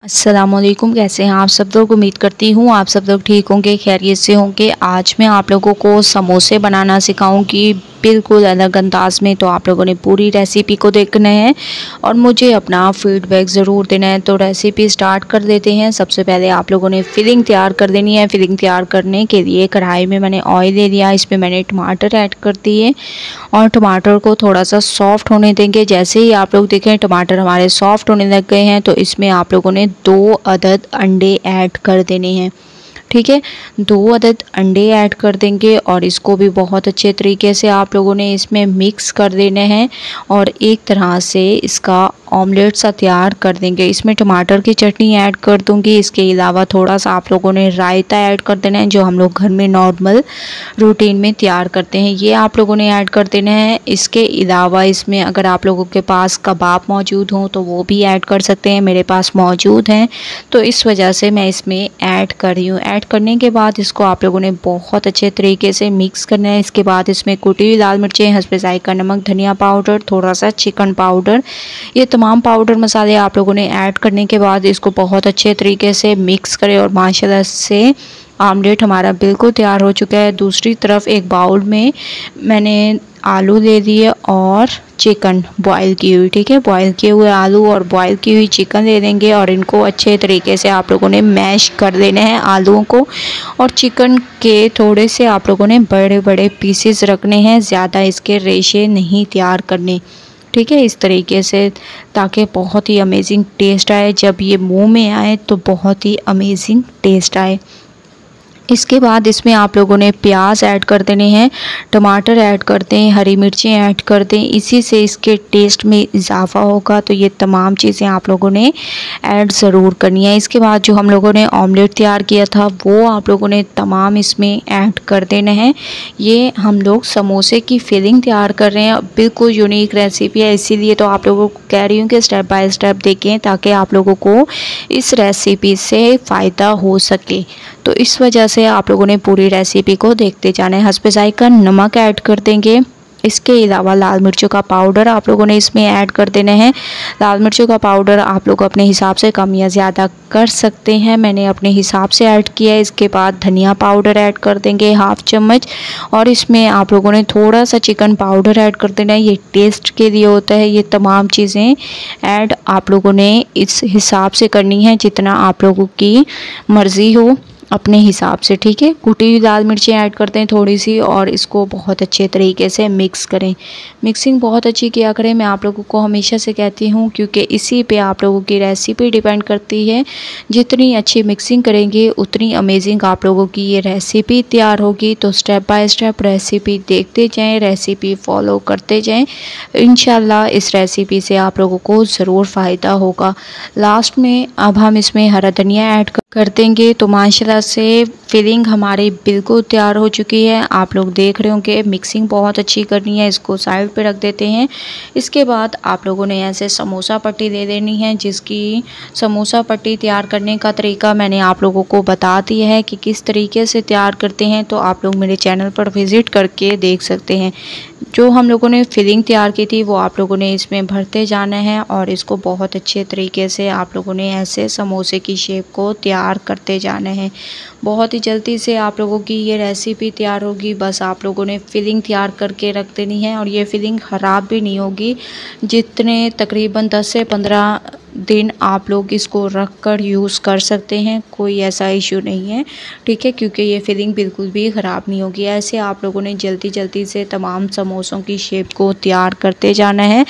अस्सलामुअलैकुम। कैसे हैं आप सब लोग? उम्मीद करती हूँ आप सब लोग ठीक होंगे, खैरियत से होंगे। आज मैं आप लोगों को समोसे बनाना सिखाऊंगी बिल्कुल अलग अंदाज में। तो आप लोगों ने पूरी रेसिपी को देखना है और मुझे अपना फीडबैक ज़रूर देना है। तो रेसिपी स्टार्ट कर देते हैं। सबसे पहले आप लोगों ने फिलिंग तैयार कर देनी है। फिलिंग तैयार करने के लिए कढ़ाई में मैंने ऑयल ले लिया, इसमें मैंने टमाटर ऐड कर दिए और टमाटर को थोड़ा सा सॉफ्ट होने देंगे। जैसे ही आप लोग देखें टमाटर हमारे सॉफ्ट होने लग गए हैं तो इसमें आप लोगों ने 2 अदद अंडे ऐड कर देने हैं। ठीक है, 2 अदद अंडे ऐड कर देंगे और इसको भी बहुत अच्छे तरीके से आप लोगों ने इसमें मिक्स कर देने हैं और एक तरह से इसका ऑमलेट सा तैयार कर देंगे। इसमें टमाटर की चटनी ऐड कर दूंगी। इसके अलावा थोड़ा सा आप लोगों ने रायता ऐड कर देना है, जो हम लोग घर में नॉर्मल रूटीन में तैयार करते हैं, ये आप लोगों ने ऐड कर देना है। इसके अलावा इसमें अगर आप लोगों के पास कबाब मौजूद हों तो वो भी ऐड कर सकते हैं। मेरे पास मौजूद हैं तो इस वजह से मैं इसमें ऐड कर रही हूँ। ऐड करने के बाद इसको आप लोगों ने बहुत अच्छे तरीके से मिक्स करना है। इसके बाद इसमें कुटी हुई लाल मिर्चें, हस्बे जायका नमक, धनिया पाउडर, थोड़ा सा चिकन पाउडर, ये तमाम पाउडर मसाले आप लोगों ने ऐड करने के बाद इसको बहुत अच्छे तरीके से मिक्स करें और माशाल्लाह से आमलेट हमारा बिल्कुल तैयार हो चुका है। दूसरी तरफ एक बाउल में मैंने आलू ले लिए और चिकन बॉईल की हुई, ठीक है, बॉईल किए हुए आलू और बॉईल की हुई चिकन ले लेंगे और इनको अच्छे तरीके से आप लोगों ने मैश कर देने हैं आलूओं को। और चिकन के थोड़े से आप लोगों ने बड़े बड़े पीसेस रखने हैं, ज़्यादा इसके रेशे नहीं तैयार करने, ठीक है, इस तरीके से, ताकि बहुत ही अमेजिंग टेस्ट आए। जब ये मुंह में आए तो बहुत ही अमेजिंग टेस्ट आए। इसके बाद इसमें आप लोगों ने प्याज ऐड कर देने हैं, टमाटर ऐड कर दें, हरी मिर्चें ऐड कर दें, इसी से इसके टेस्ट में इजाफा होगा। तो ये तमाम चीज़ें आप लोगों ने ऐड ज़रूर करनी है। इसके बाद जो हम लोगों ने ऑमलेट तैयार किया था वो आप लोगों ने तमाम इसमें ऐड कर देना है। ये हम लोग समोसे की फिलिंग तैयार कर रहे हैं, बिल्कुल यूनिक रेसिपी है, इसीलिए तो आप लोगों को कह रही हूँ कि स्टेप बाय स्टेप देखें ताकि आप लोगों को इस रेसिपी से फ़ायदा हो सके। तो इस वजह से आप लोगों ने पूरी रेसिपी को देखते जाना है। हस्बे जायका नमक ऐड कर देंगे। इसके अलावा लाल मिर्चों का पाउडर आप लोगों ने इसमें ऐड कर देना है। लाल मिर्चों का पाउडर आप लोग अपने हिसाब से कम या ज़्यादा कर सकते हैं, मैंने अपने हिसाब से ऐड किया है। इसके बाद धनिया पाउडर ऐड कर देंगे 1/2 चम्मच और इसमें आप लोगों ने थोड़ा सा चिकन पाउडर ऐड कर देना है, ये टेस्ट के लिए होता है। ये तमाम चीज़ें ऐड आप लोगों ने इस हिसाब से करनी है जितना आप लोगों की मर्ज़ी हो, अपने हिसाब से, ठीक है। कुटी हुई लाल मिर्चें ऐड करते हैं थोड़ी सी और इसको बहुत अच्छे तरीके से मिक्स करें। मिक्सिंग बहुत अच्छी किया करें, मैं आप लोगों को हमेशा से कहती हूँ, क्योंकि इसी पे आप लोगों की रेसिपी डिपेंड करती है। जितनी अच्छी मिक्सिंग करेंगे उतनी अमेजिंग आप लोगों की ये रेसिपी तैयार होगी। तो स्टेप बाय स्टेप रेसिपी देखते जाएँ, रेसिपी फॉलो करते जाएँ, इंशाल्लाह इस रेसिपी से आप लोगों को ज़रूर फ़ायदा होगा। लास्ट में अब हम इसमें हरा धनिया ऐड कर देंगे। तो माशाल्लाह से फिलिंग हमारी बिल्कुल तैयार हो चुकी है। आप लोग देख रहे होंगे मिक्सिंग बहुत अच्छी करनी है। इसको साइड पे रख देते हैं। इसके बाद आप लोगों ने ऐसे समोसा पट्टी दे देनी है, जिसकी समोसा पट्टी तैयार करने का तरीका मैंने आप लोगों को बता दिया है कि किस तरीके से तैयार करते हैं। तो आप लोग मेरे चैनल पर विज़िट करके देख सकते हैं। जो हम लोगों ने फिलिंग तैयार की थी वो आप लोगों ने इसमें भरते जाना है और इसको बहुत अच्छे तरीके से आप लोगों ने ऐसे समोसे की शेप को तैयार करते जाना है। बहुत ही जल्दी से आप लोगों की ये रेसिपी तैयार होगी। बस आप लोगों ने फिलिंग तैयार करके रख देनी है और ये फिलिंग ख़राब भी नहीं होगी। जितने तकरीबन 10 से 15 दिन आप लोग इसको रख कर यूज़ कर सकते हैं, कोई ऐसा इशू नहीं है, ठीक है, क्योंकि ये फिलिंग बिल्कुल भी ख़राब नहीं होगी। ऐसे आप लोगों ने जल्दी जल्दी से तमाम समोसों की शेप को तैयार करते जाना है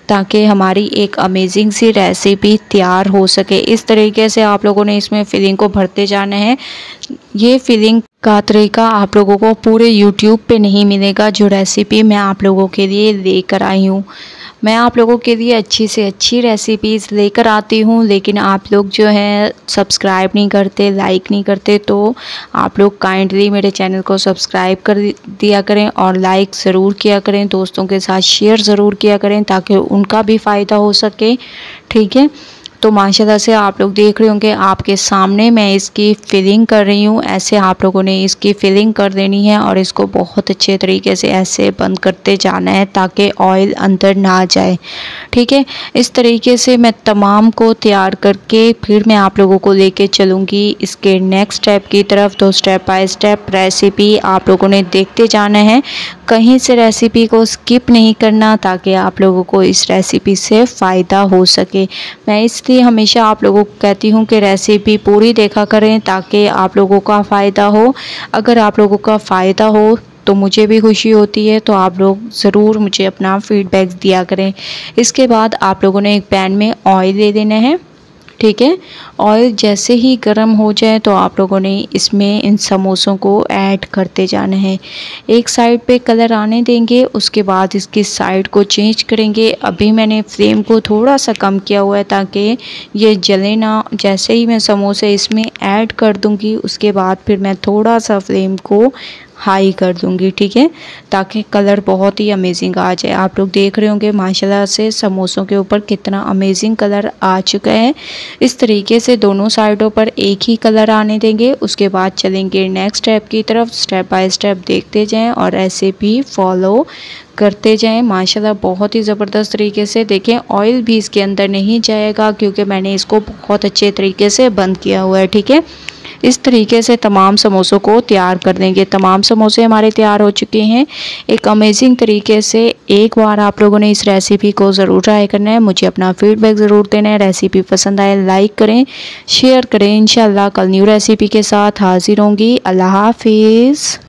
ताकि हमारी एक अमेजिंग सी रेसिपी तैयार हो सके। इस तरीके से आप लोगों ने इसमें फिलिंग को भरते जाना है। ये फिलिंग का तरीका आप लोगों को पूरे यूट्यूब पे नहीं मिलेगा, जो रेसिपी मैं आप लोगों के लिए लेकर आई हूँ। मैं आप लोगों के लिए अच्छी से अच्छी रेसिपीज़ लेकर आती हूँ, लेकिन आप लोग जो है सब्सक्राइब नहीं करते, लाइक नहीं करते। तो आप लोग काइंडली मेरे चैनल को सब्सक्राइब कर दिया करें और लाइक ज़रूर किया करें, दोस्तों के साथ शेयर ज़रूर किया करें ताकि उनका भी फ़ायदा हो सके, ठीक है। तो माशाल्लाह से आप लोग देख रहे होंगे आपके सामने मैं इसकी फिलिंग कर रही हूँ। ऐसे आप लोगों ने इसकी फिलिंग कर देनी है और इसको बहुत अच्छे तरीके से ऐसे बंद करते जाना है ताकि ऑयल अंदर ना जाए। ठीक है, इस तरीके से मैं तमाम को तैयार करके फिर मैं आप लोगों को लेके चलूँगी इसके नेक्स्ट स्टेप की तरफ। तो स्टेप बाय स्टेप रेसिपी आप लोगों ने देखते जाना है, कहीं से रेसिपी को स्किप नहीं करना ताकि आप लोगों को इस रेसिपी से फ़ायदा हो सके। मैं इसलिए हमेशा आप लोगों को कहती हूँ कि रेसिपी पूरी देखा करें ताकि आप लोगों का फ़ायदा हो। अगर आप लोगों का फ़ायदा हो तो मुझे भी खुशी होती है, तो आप लोग ज़रूर मुझे अपना फीडबैक दिया करें। इसके बाद आप लोगों ने एक पैन में ऑयल ले लेना है। ठीक है, ऑयल जैसे ही गर्म हो जाए तो आप लोगों ने इसमें इन समोसों को ऐड करते जाना है। एक साइड पे कलर आने देंगे, उसके बाद इसकी साइड को चेंज करेंगे। अभी मैंने फ्लेम को थोड़ा सा कम किया हुआ है ताकि ये जले ना। जैसे ही मैं समोसे इसमें ऐड कर दूंगी उसके बाद फिर मैं थोड़ा सा फ्लेम को हाई कर दूंगी। ठीक है, ताकि कलर बहुत ही अमेजिंग आ जाए। आप लोग देख रहे होंगे माशाल्लाह से समोसों के ऊपर कितना अमेजिंग कलर आ चुका है। इस तरीके से दोनों साइडों पर एक ही कलर आने देंगे। उसके बाद चलेंगे नेक्स्ट स्टेप की तरफ। स्टेप बाय स्टेप देखते जाएं और ऐसे भी फॉलो करते जाएं। माशाल्लाह बहुत ही ज़बरदस्त तरीके से देखें, ऑयल भी इसके अंदर नहीं जाएगा क्योंकि मैंने इसको बहुत अच्छे तरीके से बंद किया हुआ है। ठीक है, इस तरीके से तमाम समोसों को तैयार कर देंगे। तमाम समोसे हमारे तैयार हो चुके हैं एक अमेजिंग तरीके से। एक बार आप लोगों ने इस रेसिपी को ज़रूर ट्राई करना है, मुझे अपना फीडबैक ज़रूर देना है। रेसिपी पसंद आए लाइक करें, शेयर करें। इंशाल्लाह कल न्यू रेसिपी के साथ हाजिर होंगी। अल्लाह हाफिज़।